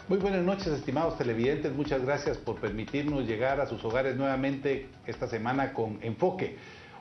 Muy buenas noches, estimados televidentes. Muchas gracias por permitirnos llegar a sus hogares nuevamente esta semana con Enfoque.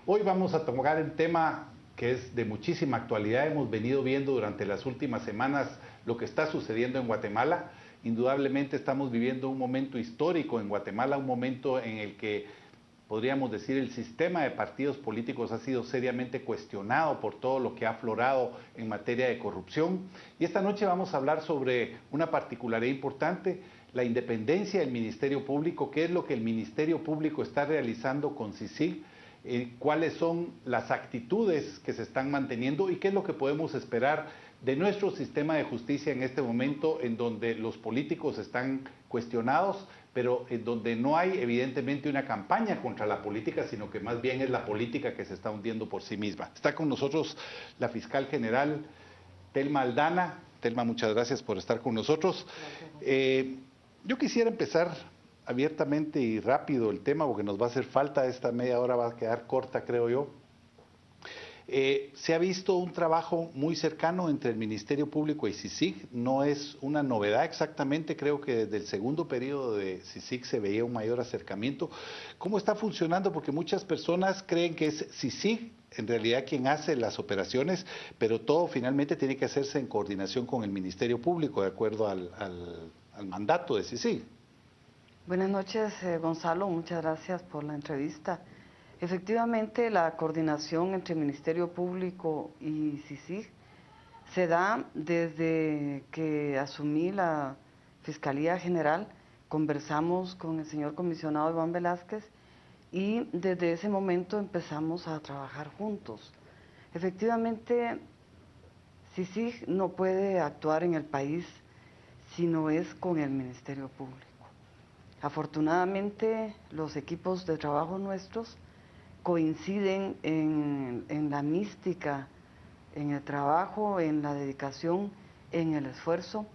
Hoy vamos a tocar el tema que es de muchísima actualidad. Hemos venido viendo durante las últimas semanas lo que está sucediendo en Guatemala. Indudablemente estamos viviendo un momento histórico en Guatemala, un momento en el que podríamos decir el sistema de partidos políticos ha sido seriamente cuestionado por todo lo que ha aflorado en materia de corrupción. Y esta noche vamos a hablar sobre una particularidad importante, la independencia del Ministerio Público, qué es lo que el Ministerio Público está realizando con CICIG, cuáles son las actitudes que se están manteniendo y qué es lo que podemos esperar de nuestro sistema de justicia en este momento en donde los políticos están cuestionados, pero en donde no hay evidentemente una campaña contra la política, sino que más bien es la política que se está hundiendo por sí misma. Está con nosotros la fiscal general Telma Aldana. Telma, muchas gracias por estar con nosotros. Yo quisiera empezar abiertamente y rápido el tema, porque nos va a hacer falta, esta media hora va a quedar corta, creo yo. Se ha visto un trabajo muy cercano entre el Ministerio Público y CICIG, no es una novedad exactamente, creo que desde el segundo periodo de CICIG se veía un mayor acercamiento. ¿Cómo está funcionando? Porque muchas personas creen que es CICIG en realidad quien hace las operaciones, pero todo finalmente tiene que hacerse en coordinación con el Ministerio Público, de acuerdo al mandato de CICIG. Buenas noches, Gonzalo, muchas gracias por la entrevista. Efectivamente, la coordinación entre el Ministerio Público y CICIG se da desde que asumí la Fiscalía General, conversamos con el señor comisionado Iván Velázquez y desde ese momento empezamos a trabajar juntos. Efectivamente, CICIG no puede actuar en el país si no es con el Ministerio Público. Afortunadamente, los equipos de trabajo nuestros coinciden en la mística, en el trabajo, en la dedicación, en el esfuerzo,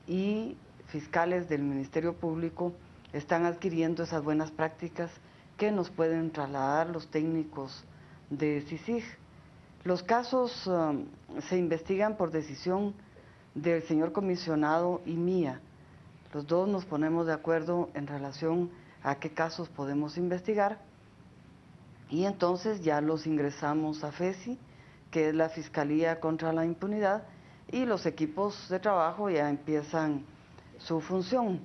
y fiscales del Ministerio Público están adquiriendo esas buenas prácticas que nos pueden trasladar los técnicos de CICIG. Los casos se investigan por decisión del señor comisionado y mía. Los dos nos ponemos de acuerdo en relación a qué casos podemos investigar y entonces ya los ingresamos a FESI, que es la Fiscalía contra la Impunidad, y los equipos de trabajo ya empiezan su función.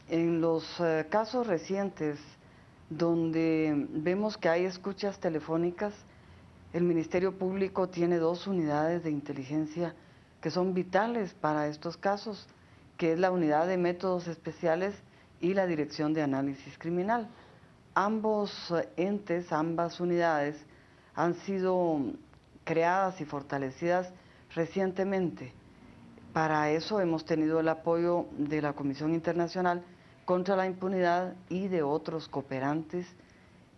En los casos recientes donde vemos que hay escuchas telefónicas, el Ministerio Público tiene dos unidades de inteligencia que son vitales para estos casos, que es la Unidad de Métodos Especiales y la Dirección de Análisis Criminal. Ambos entes, ambas unidades, han sido creadas y fortalecidas recientemente. Para eso hemos tenido el apoyo de la Comisión Internacional contra la Impunidad y de otros cooperantes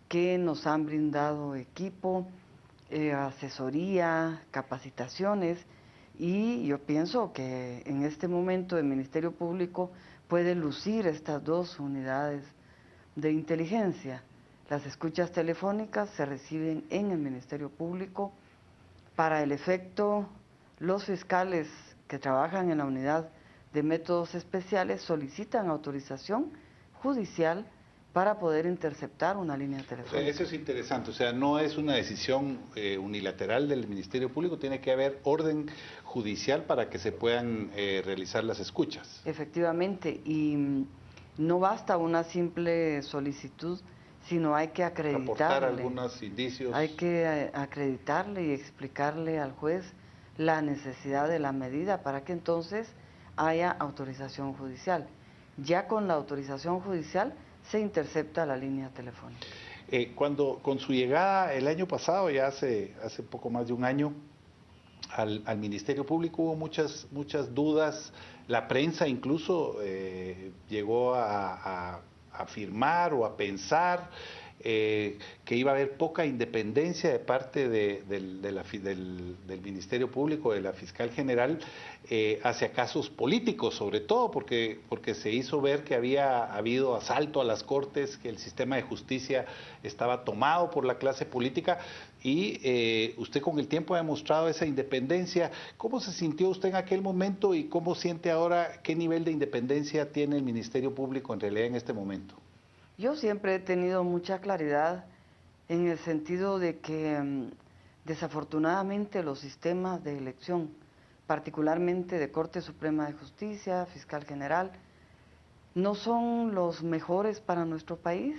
que nos han brindado equipo, asesoría, capacitaciones, y yo pienso que en este momento el Ministerio Público puede lucir estas dos unidades de inteligencia. Las escuchas telefónicas se reciben en el Ministerio Público. Para el efecto, los fiscales que trabajan en la unidad de métodos especiales solicitan autorización judicial para poder interceptar una línea telefónica. O sea, eso es interesante, o sea, no es una decisión unilateral del Ministerio Público, tiene que haber orden judicial para que se puedan realizar las escuchas. Efectivamente, y no basta una simple solicitud, sino hay que acreditarle. Aportar algunos indicios. Hay que acreditarle y explicarle al juez la necesidad de la medida para que entonces haya autorización judicial. Ya con la autorización judicial se intercepta la línea telefónica. Cuando con su llegada el año pasado, ya hace poco más de un año, al Ministerio Público hubo muchas dudas, la prensa incluso llegó a afirmar o a pensar que iba a haber poca independencia de parte del Ministerio Público, de la Fiscal General, hacia casos políticos, sobre todo porque se hizo ver que había habido asalto a las Cortes, que el sistema de justicia estaba tomado por la clase política, y usted con el tiempo ha demostrado esa independencia. ¿Cómo se sintió usted en aquel momento y cómo siente ahora, qué nivel de independencia tiene el Ministerio Público en realidad en este momento? Yo siempre he tenido mucha claridad en el sentido de que desafortunadamente los sistemas de elección, particularmente de Corte Suprema de Justicia, Fiscal General, no son los mejores para nuestro país,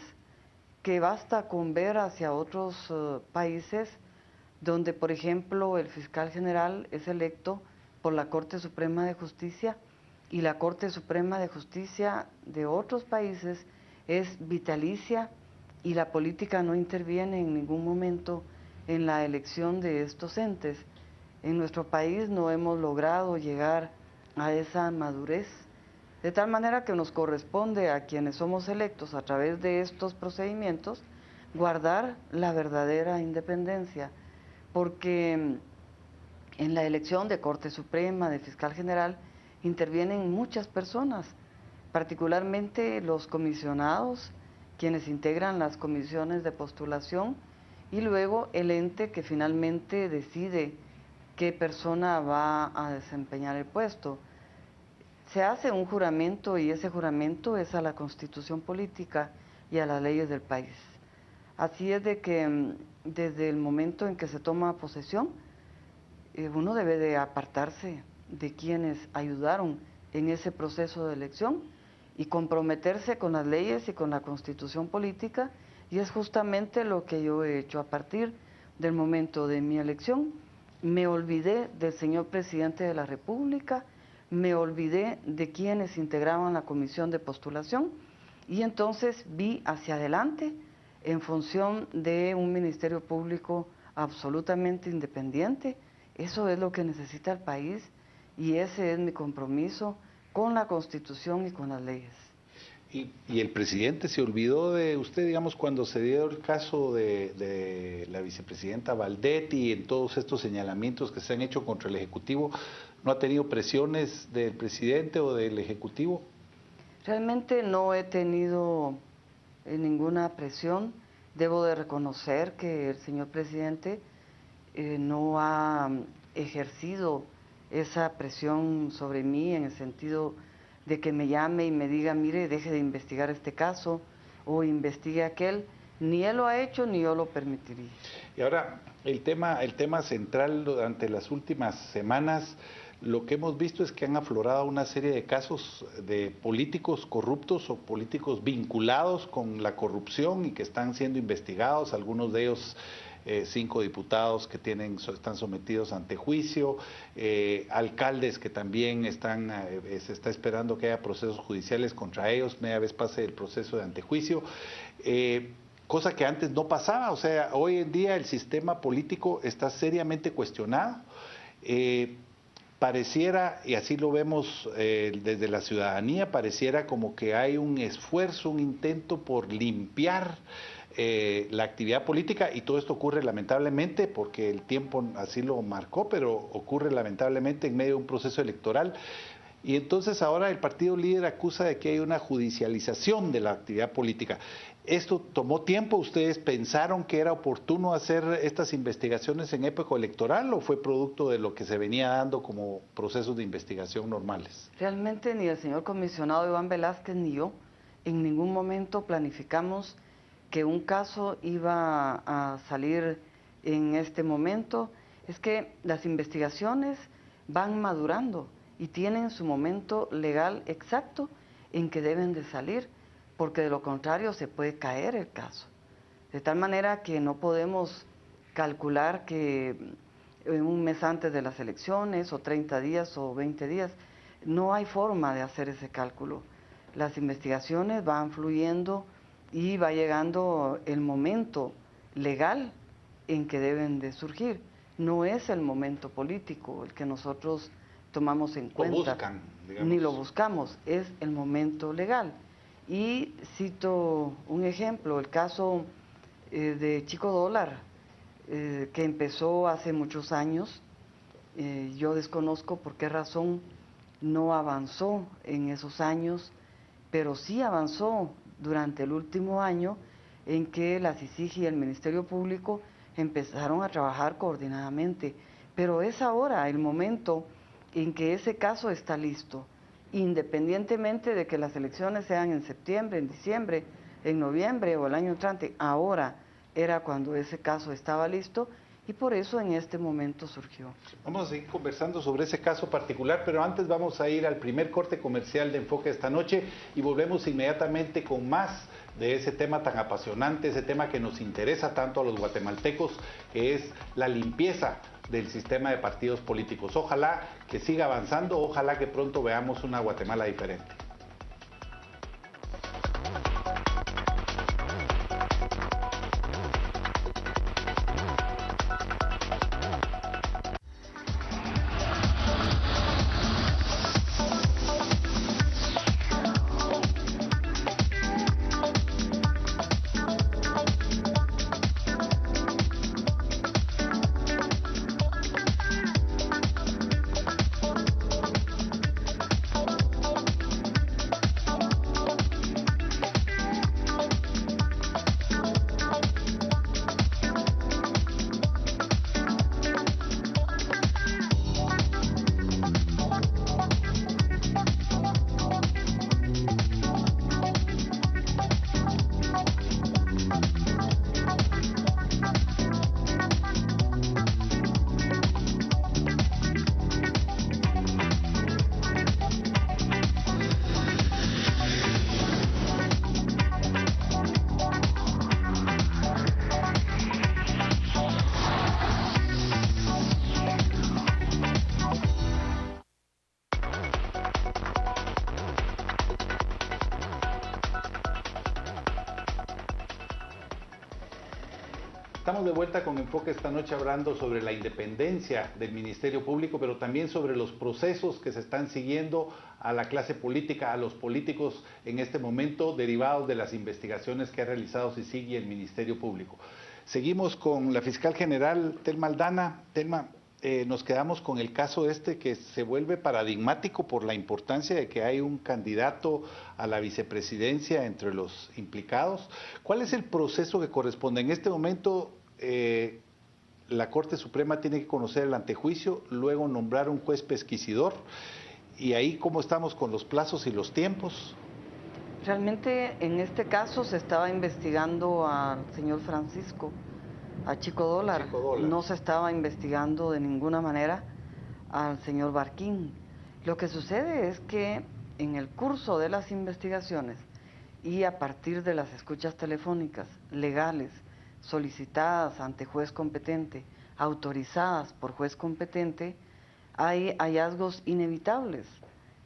que basta con ver hacia otros países donde, por ejemplo, el Fiscal General es electo por la Corte Suprema de Justicia y la Corte Suprema de Justicia de otros países es vitalicia y la política no interviene en ningún momento en la elección de estos entes. En nuestro país no hemos logrado llegar a esa madurez, de tal manera que nos corresponde a quienes somos electos a través de estos procedimientos guardar la verdadera independencia, porque en la elección de Corte Suprema, de Fiscal General, intervienen muchas personas, particularmente los comisionados, quienes integran las comisiones de postulación, y luego el ente que finalmente decide qué persona va a desempeñar el puesto. Se hace un juramento y ese juramento es a la Constitución política y a las leyes del país. Así es de que desde el momento en que se toma posesión, uno debe de apartarse de quienes ayudaron en ese proceso de elección y comprometerse con las leyes y con la Constitución política, y es justamente lo que yo he hecho a partir del momento de mi elección. Me olvidé del señor presidente de la República, me olvidé de quienes integraban la comisión de postulación y entonces vi hacia adelante en función de un Ministerio Público absolutamente independiente. Eso es lo que necesita el país y ese es mi compromiso con la Constitución y con las leyes. Y el presidente se olvidó de usted, digamos, cuando se dio el caso de la vicepresidenta Valdetti y en todos estos señalamientos que se han hecho contra el Ejecutivo. ¿No ha tenido presiones del presidente o del Ejecutivo? Realmente no he tenido ninguna presión. Debo de reconocer que el señor presidente no ha ejercido esa presión sobre mí en el sentido de que me llame y me diga, mire, deje de investigar este caso o investigue aquel. Ni él lo ha hecho ni yo lo permitiría. Y ahora, el tema central durante las últimas semanas, lo que hemos visto es que han aflorado una serie de casos de políticos corruptos o políticos vinculados con la corrupción y que están siendo investigados, algunos de ellos 5 diputados que están sometidos ante juicio, alcaldes que también se está esperando que haya procesos judiciales contra ellos, media vez pase el proceso de antejuicio, cosa que antes no pasaba. O sea, hoy en día el sistema político está seriamente cuestionado. Pareciera, y así lo vemos desde la ciudadanía, pareciera como que hay un esfuerzo, un intento por limpiar la actividad política, y todo esto ocurre lamentablemente porque el tiempo así lo marcó, pero ocurre lamentablemente en medio de un proceso electoral. Y entonces ahora el partido líder acusa de que hay una judicialización de la actividad política. ¿Esto tomó tiempo? ¿Ustedes pensaron que era oportuno hacer estas investigaciones en época electoral o fue producto de lo que se venía dando como procesos de investigación normales? Realmente ni el señor comisionado Iván Velázquez ni yo en ningún momento planificamos que un caso iba a salir en este momento. Es que las investigaciones van madurando y tienen su momento legal exacto en que deben de salir, porque de lo contrario se puede caer el caso. De tal manera que no podemos calcular que un mes antes de las elecciones, o 30 días, o 20 días, no hay forma de hacer ese cálculo. Las investigaciones van fluyendo y va llegando el momento legal en que deben de surgir. No es el momento político el que nosotros tomamos en cuenta, lo buscan, digamos, ni lo buscamos, es el momento legal. Y cito un ejemplo, el caso de Chico Dólar, que empezó hace muchos años. Yo desconozco por qué razón no avanzó en esos años, pero sí avanzó durante el último año en que la CICIG y el Ministerio Público empezaron a trabajar coordinadamente. Pero es ahora el momento en que ese caso está listo, independientemente de que las elecciones sean en septiembre, en diciembre, en noviembre o el año entrante. Ahora era cuando ese caso estaba listo y por eso en este momento surgió. Vamos a seguir conversando sobre ese caso particular, pero antes vamos a ir al primer corte comercial de Enfoque esta noche y volvemos inmediatamente con más de ese tema tan apasionante, ese tema que nos interesa tanto a los guatemaltecos, que es la limpieza del sistema de partidos políticos. Ojalá que siga avanzando, ojalá que pronto veamos una Guatemala diferente. Estamos de vuelta con Enfoque esta noche hablando sobre la independencia del Ministerio Público, pero también sobre los procesos que se están siguiendo a la clase política, a los políticos en este momento, derivados de las investigaciones que ha realizado CICIG y el Ministerio Público. Seguimos con la fiscal general Telma Aldana. Telma, nos quedamos con el caso este que se vuelve paradigmático por la importancia de que hay un candidato a la vicepresidencia entre los implicados. ¿Cuál es el proceso que corresponde? En este momento la Corte Suprema tiene que conocer el antejuicio, luego nombrar un juez pesquisidor, y ahí cómo estamos con los plazos y los tiempos. Realmente en este caso se estaba investigando al señor Francisco, a Chico Dólar. No se estaba investigando de ninguna manera al señor Barquín. Lo que sucede es que en el curso de las investigaciones y a partir de las escuchas telefónicas legales solicitadas ante juez competente, autorizadas por juez competente, hay hallazgos inevitables.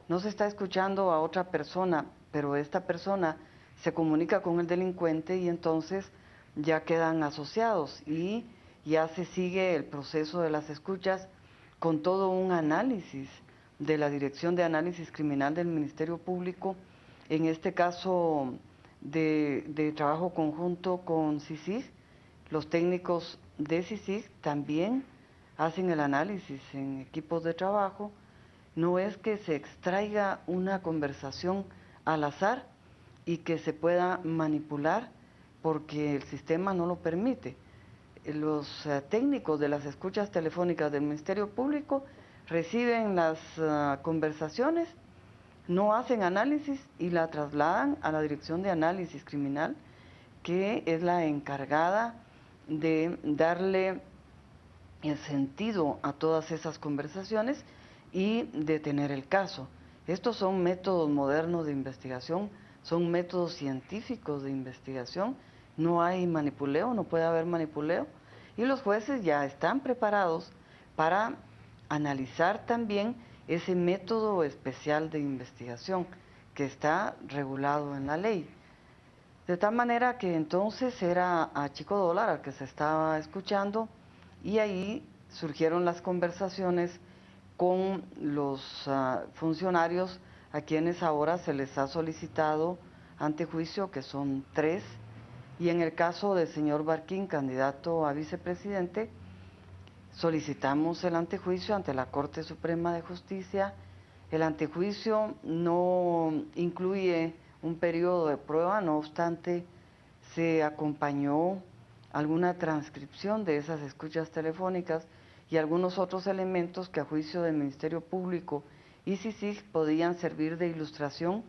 No se está escuchando a otra persona, pero esta persona se comunica con el delincuente y entonces ya quedan asociados y ya se sigue el proceso de las escuchas con todo un análisis de la Dirección de Análisis Criminal del Ministerio Público, en este caso de trabajo conjunto con CICIG. Los técnicos de CICIG también hacen el análisis en equipos de trabajo. No es que se extraiga una conversación al azar y que se pueda manipular porque el sistema no lo permite. Los técnicos de las escuchas telefónicas del Ministerio Público reciben las conversaciones, no hacen análisis y la trasladan a la Dirección de Análisis Criminal, que es la encargada de darle el sentido a todas esas conversaciones y detener el caso. Estos son métodos modernos de investigación, son métodos científicos de investigación. No hay manipuleo, no puede haber manipuleo, y los jueces ya están preparados para analizar también ese método especial de investigación que está regulado en la ley. De tal manera que entonces era a Chico Dólar al que se estaba escuchando y ahí surgieron las conversaciones con los funcionarios a quienes ahora se les ha solicitado antejuicio, que son 3, Y en el caso del señor Barquín, candidato a vicepresidente, solicitamos el antejuicio ante la Corte Suprema de Justicia. El antejuicio no incluye un periodo de prueba, no obstante, se acompañó alguna transcripción de esas escuchas telefónicas y algunos otros elementos que a juicio del Ministerio Público y CICIG podían servir de ilustración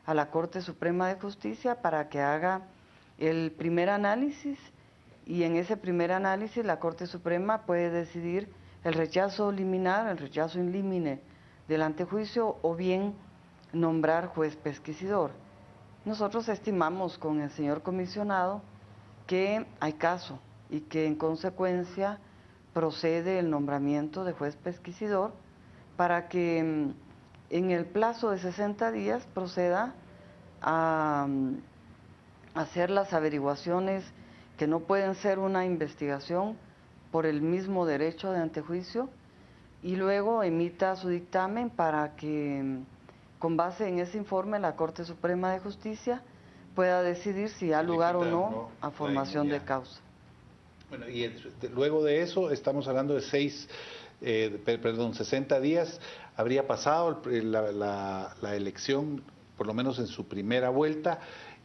a la Corte Suprema de Justicia para que haga el primer análisis, y en ese primer análisis la Corte Suprema puede decidir el rechazo liminar, el rechazo in limine del antejuicio o bien nombrar juez pesquisidor. Nosotros estimamos con el señor comisionado que hay caso y que en consecuencia procede el nombramiento de juez pesquisidor para que en el plazo de 60 días proceda a hacer las averiguaciones que no pueden ser una investigación por el mismo derecho de antejuicio y luego emita su dictamen para que con base en ese informe la Corte Suprema de Justicia pueda decidir si da lugar o no a formación de causa. Bueno, y luego de eso estamos hablando de 60 días, habría pasado la elección, por lo menos en su primera vuelta,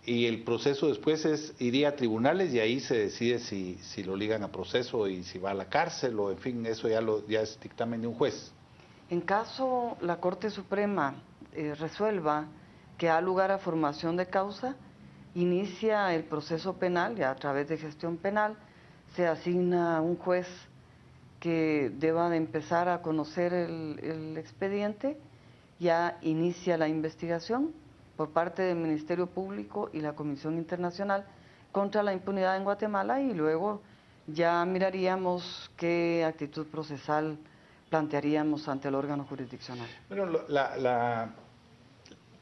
y el proceso después iría a tribunales y ahí se decide si lo ligan a proceso y si va a la cárcel o en fin, eso ya es dictamen de un juez. En caso la Corte Suprema resuelva que da lugar a formación de causa, inicia el proceso penal y a través de gestión penal se asigna un juez que deba de empezar a conocer el expediente, ya inicia la investigación por parte del Ministerio Público y la Comisión Internacional contra la Impunidad en Guatemala y luego ya miraríamos qué actitud procesal plantearíamos ante el órgano jurisdiccional. Bueno,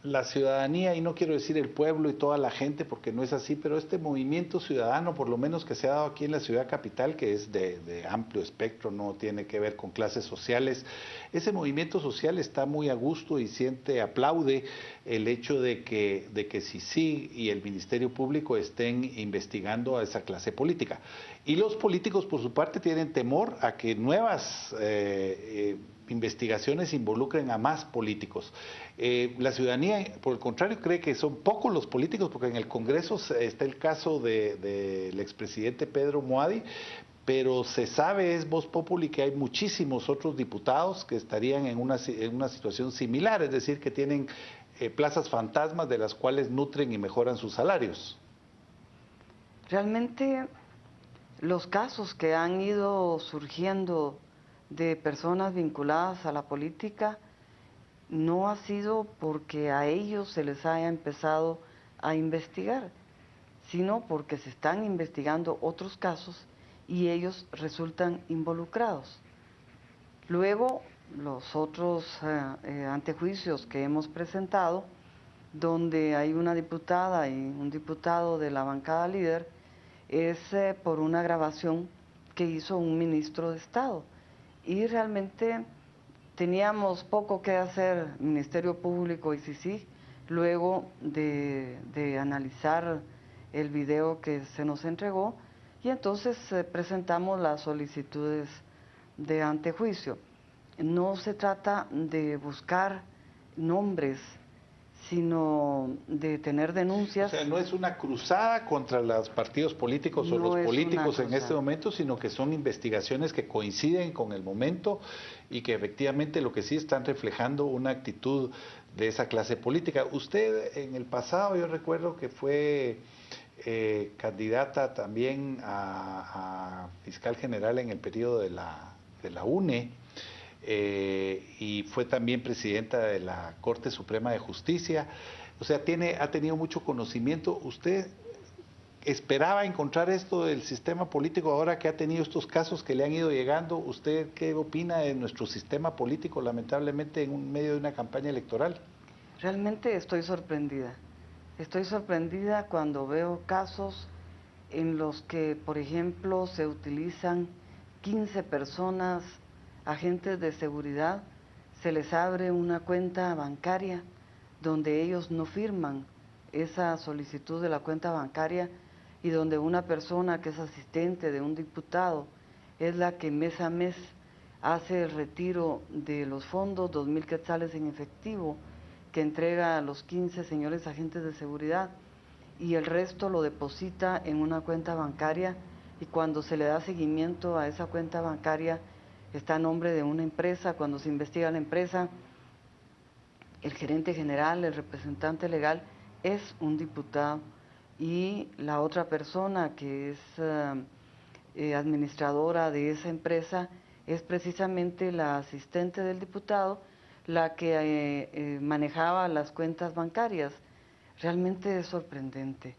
la ciudadanía, y no quiero decir el pueblo y toda la gente porque no es así, pero este movimiento ciudadano, por lo menos que se ha dado aquí en la ciudad capital, que es de amplio espectro, no tiene que ver con clases sociales, ese movimiento social está muy a gusto y aplaude el hecho de que CICIG y el Ministerio Público estén investigando a esa clase política. Y los políticos, por su parte, tienen temor a que nuevas investigaciones involucren a más políticos. La ciudadanía, por el contrario, cree que son pocos los políticos, porque en el Congreso está el caso del expresidente Pedro Muadi, pero se sabe, es voz populi, que hay muchísimos otros diputados que estarían en una situación similar, es decir, que tienen plazas fantasmas de las cuales nutren y mejoran sus salarios. Realmente los casos que han ido surgiendo de personas vinculadas a la política no ha sido porque a ellos se les haya empezado a investigar, sino porque se están investigando otros casos y ellos resultan involucrados. Luego, los otros antejuicios que hemos presentado, donde hay una diputada y un diputado de la bancada líder, es por una grabación que hizo un ministro de Estado. Y realmente teníamos poco que hacer, Ministerio Público y CICIG, luego de analizar el video que se nos entregó, y entonces presentamos las solicitudes de antejuicio. No se trata de buscar nombres, sino de tener denuncias. O sea, no es una cruzada contra los partidos políticos o los políticos en este momento, sino que son investigaciones que coinciden con el momento y que efectivamente lo que sí están reflejando una actitud de esa clase política. Usted en el pasado, yo recuerdo que fue candidata también a fiscal general en el periodo de la UNE. Y fue también presidenta de la Corte Suprema de Justicia, o sea, ha tenido mucho conocimiento. ¿Usted esperaba encontrar esto del sistema político ahora que ha tenido estos casos que le han ido llegando? ¿Usted qué opina de nuestro sistema político, lamentablemente, en medio de una campaña electoral? Realmente estoy sorprendida. Estoy sorprendida cuando veo casos en los que, por ejemplo, se utilizan 15 personas, agentes de seguridad, se les abre una cuenta bancaria donde ellos no firman esa solicitud de la cuenta bancaria y donde una persona que es asistente de un diputado es la que mes a mes hace el retiro de los fondos, 2.000 quetzales en efectivo, que entrega a los 15 señores agentes de seguridad, y el resto lo deposita en una cuenta bancaria, y cuando se le da seguimiento a esa cuenta bancaria está a nombre de una empresa. Cuando se investiga la empresa, el gerente general, el representante legal es un diputado, y la otra persona que es administradora de esa empresa es precisamente la asistente del diputado, la que manejaba las cuentas bancarias. Realmente es sorprendente.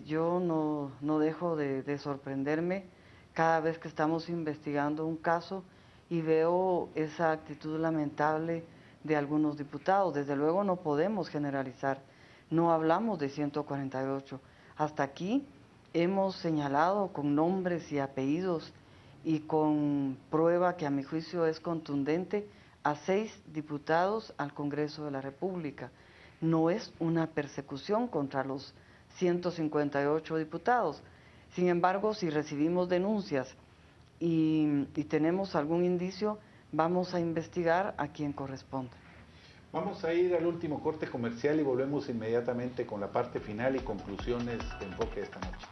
Yo no dejo de sorprenderme cada vez que estamos investigando un caso y veo esa actitud lamentable de algunos diputados. Desde luego no podemos generalizar, no hablamos de 148. Hasta aquí hemos señalado con nombres y apellidos y con prueba que a mi juicio es contundente a 6 diputados al Congreso de la República. No es una persecución contra los 158 diputados. Sin embargo, si recibimos denuncias y tenemos algún indicio, vamos a investigar a quien corresponda. Vamos a ir al último corte comercial y volvemos inmediatamente con la parte final y conclusiones de Enfoque esta noche.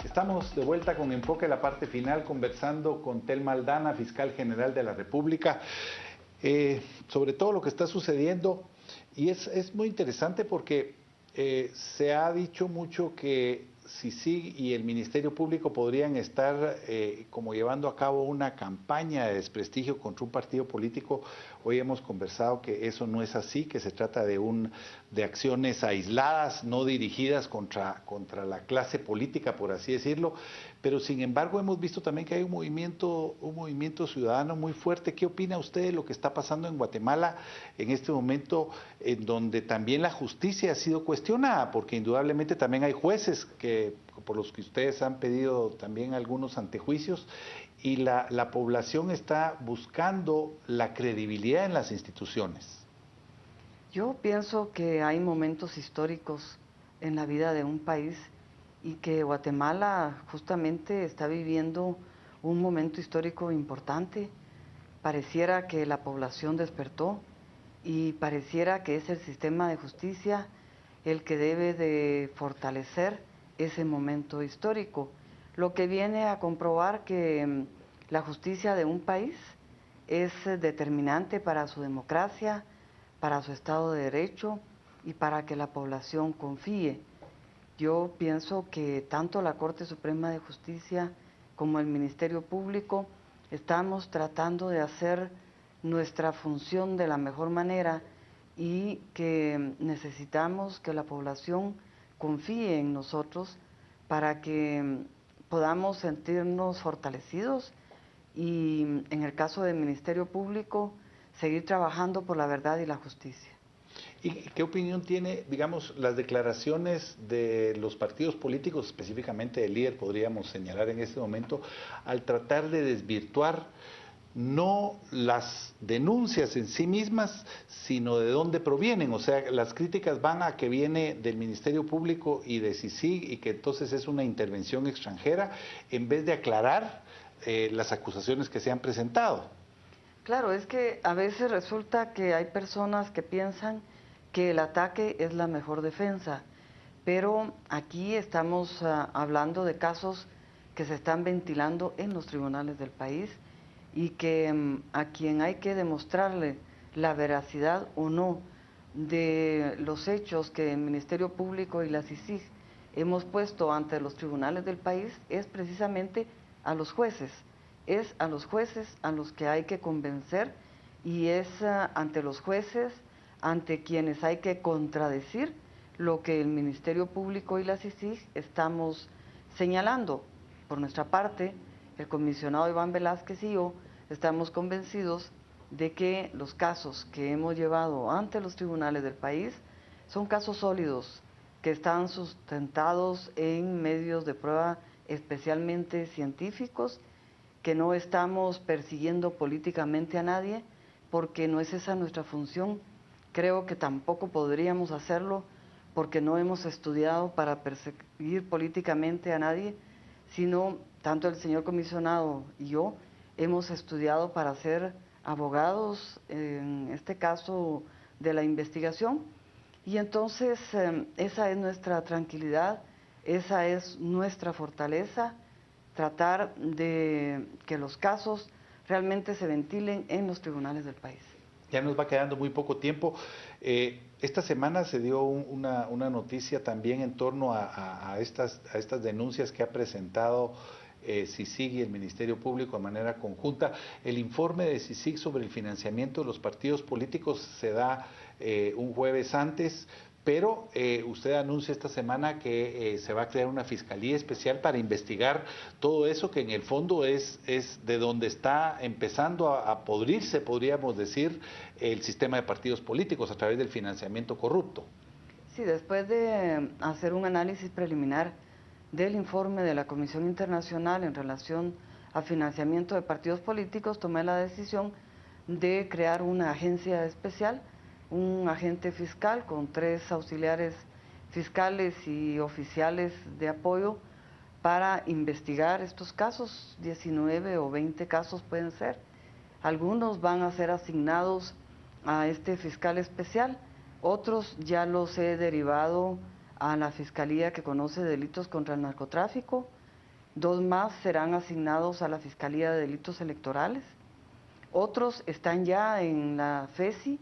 Estamos de vuelta con Enfoque, la parte final, conversando con Telma Aldana, fiscal general de la República, sobre todo lo que está sucediendo. Y es muy interesante porque se ha dicho mucho que CICIG y el Ministerio Público podrían estar como llevando a cabo una campaña de desprestigio contra un partido político. Hoy hemos conversado que eso no es así, que se trata de acciones aisladas, no dirigidas contra la clase política, por así decirlo, pero sin embargo hemos visto también que hay un movimiento ciudadano muy fuerte. ¿Qué opina usted de lo que está pasando en Guatemala en este momento, en donde también la justicia ha sido cuestionada? Porque indudablemente también hay jueces por los que ustedes han pedido también algunos antejuicios, y la población está buscando la credibilidad en las instituciones. Yo pienso que hay momentos históricos en la vida de un país y que Guatemala justamente está viviendo un momento histórico importante. Pareciera que la población despertó y pareciera que es el sistema de justicia el que debe de fortalecer ese momento histórico, lo que viene a comprobar que la justicia de un país es determinante para su democracia, para su Estado de Derecho y para que la población confíe. Yo pienso que tanto la Corte Suprema de Justicia como el Ministerio Público estamos tratando de hacer nuestra función de la mejor manera y que necesitamos que la población confíe en nosotros para que podamos sentirnos fortalecidos y, en el caso del Ministerio Público, seguir trabajando por la verdad y la justicia. ¿Y qué opinión tiene, digamos, las declaraciones de los partidos políticos, específicamente del líder, podríamos señalar en este momento, al tratar de desvirtuar no las denuncias en sí mismas, sino de dónde provienen. O sea, las críticas van a que viene del Ministerio Público y de CICIG y que entonces es una intervención extranjera, en vez de aclarar las acusaciones que se han presentado. Claro, es que a veces resulta que hay personas que piensan que el ataque es la mejor defensa, pero aquí estamos hablando de casos que se están ventilando en los tribunales del país y que a quien hay que demostrarle la veracidad o no de los hechos que el Ministerio Público y la CICIG hemos puesto ante los tribunales del país es precisamente a los jueces. Es a los jueces a los que hay que convencer y es ante los jueces ante quienes hay que contradecir lo que el Ministerio Público y la CICIG estamos señalando. Por nuestra parte, el comisionado Iván Velázquez y yo estamos convencidos de que los casos que hemos llevado ante los tribunales del país son casos sólidos, que están sustentados en medios de prueba especialmente científicos, que no estamos persiguiendo políticamente a nadie, porque no es esa nuestra función. Creo que tampoco podríamos hacerlo porque no hemos estudiado para perseguir políticamente a nadie, sino tanto el señor comisionado y yo hemos estudiado para ser abogados, en este caso de la investigación, y entonces esa es nuestra tranquilidad, esa es nuestra fortaleza, tratar de que los casos realmente se ventilen en los tribunales del país. Ya nos va quedando muy poco tiempo. Esta semana se dio una noticia también en torno a estas denuncias que ha presentado CICIG y el Ministerio Público de manera conjunta. El informe de CICIG sobre el financiamiento de los partidos políticos se da un jueves antes, pero usted anuncia esta semana que se va a crear una fiscalía especial para investigar todo eso, que en el fondo es de donde está empezando a podrirse, podríamos decir, el sistema de partidos políticos a través del financiamiento corrupto. Sí, después de hacer un análisis preliminar del informe de la Comisión Internacional en relación al financiamiento de partidos políticos, tomé la decisión de crear una agencia especial, un agente fiscal con 3 auxiliares fiscales y oficiales de apoyo para investigar estos casos. 19 o 20 casos pueden ser. Algunos van a ser asignados a este fiscal especial, otros ya los he derivado a la Fiscalía que conoce delitos contra el narcotráfico, 2 más serán asignados a la Fiscalía de Delitos Electorales, otros están ya en la FESI,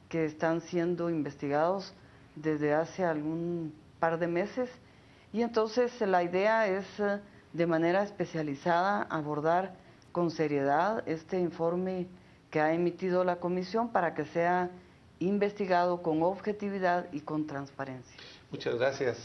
que están siendo investigados desde hace algún par de meses, y entonces la idea es de manera especializada abordar con seriedad este informe que ha emitido la Comisión para que sea investigado con objetividad y con transparencia. Muchas gracias,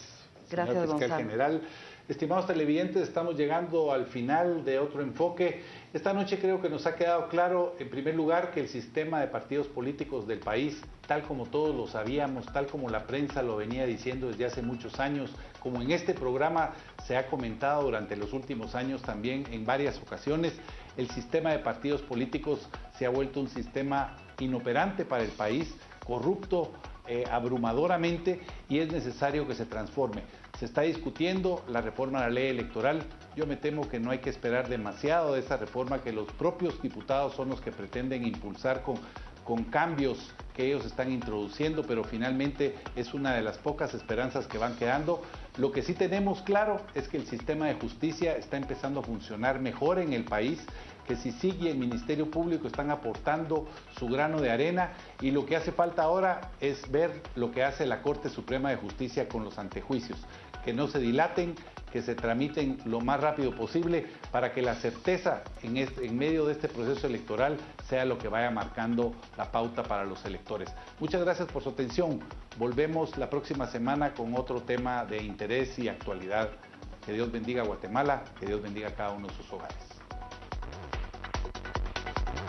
señor fiscal Gonzalo. general. Estimados televidentes, estamos llegando al final de otro enfoque. Esta noche creo que nos ha quedado claro, en primer lugar, que el sistema de partidos políticos del país, tal como todos lo sabíamos, tal como la prensa lo venía diciendo desde hace muchos años, como en este programa se ha comentado durante los últimos años también en varias ocasiones, el sistema de partidos políticos se ha vuelto un sistema inoperante para el país, corrupto abrumadoramente, y es necesario que se transforme. Se está discutiendo la reforma a la ley electoral. Yo me temo que no hay que esperar demasiado de esa reforma, que los propios diputados son los que pretenden impulsar con cambios que ellos están introduciendo, pero finalmente es una de las pocas esperanzas que van quedando. Lo que sí tenemos claro es que el sistema de justicia está empezando a funcionar mejor en el país, que CICIG y el Ministerio Público están aportando su grano de arena, y lo que hace falta ahora es ver lo que hace la Corte Suprema de Justicia con los antejuicios, que no se dilaten, que se tramiten lo más rápido posible para que la certeza en medio de este proceso electoral sea lo que vaya marcando la pauta para los electores. Muchas gracias por su atención. Volvemos la próxima semana con otro tema de interés y actualidad. Que Dios bendiga a Guatemala, que Dios bendiga a cada uno de sus hogares.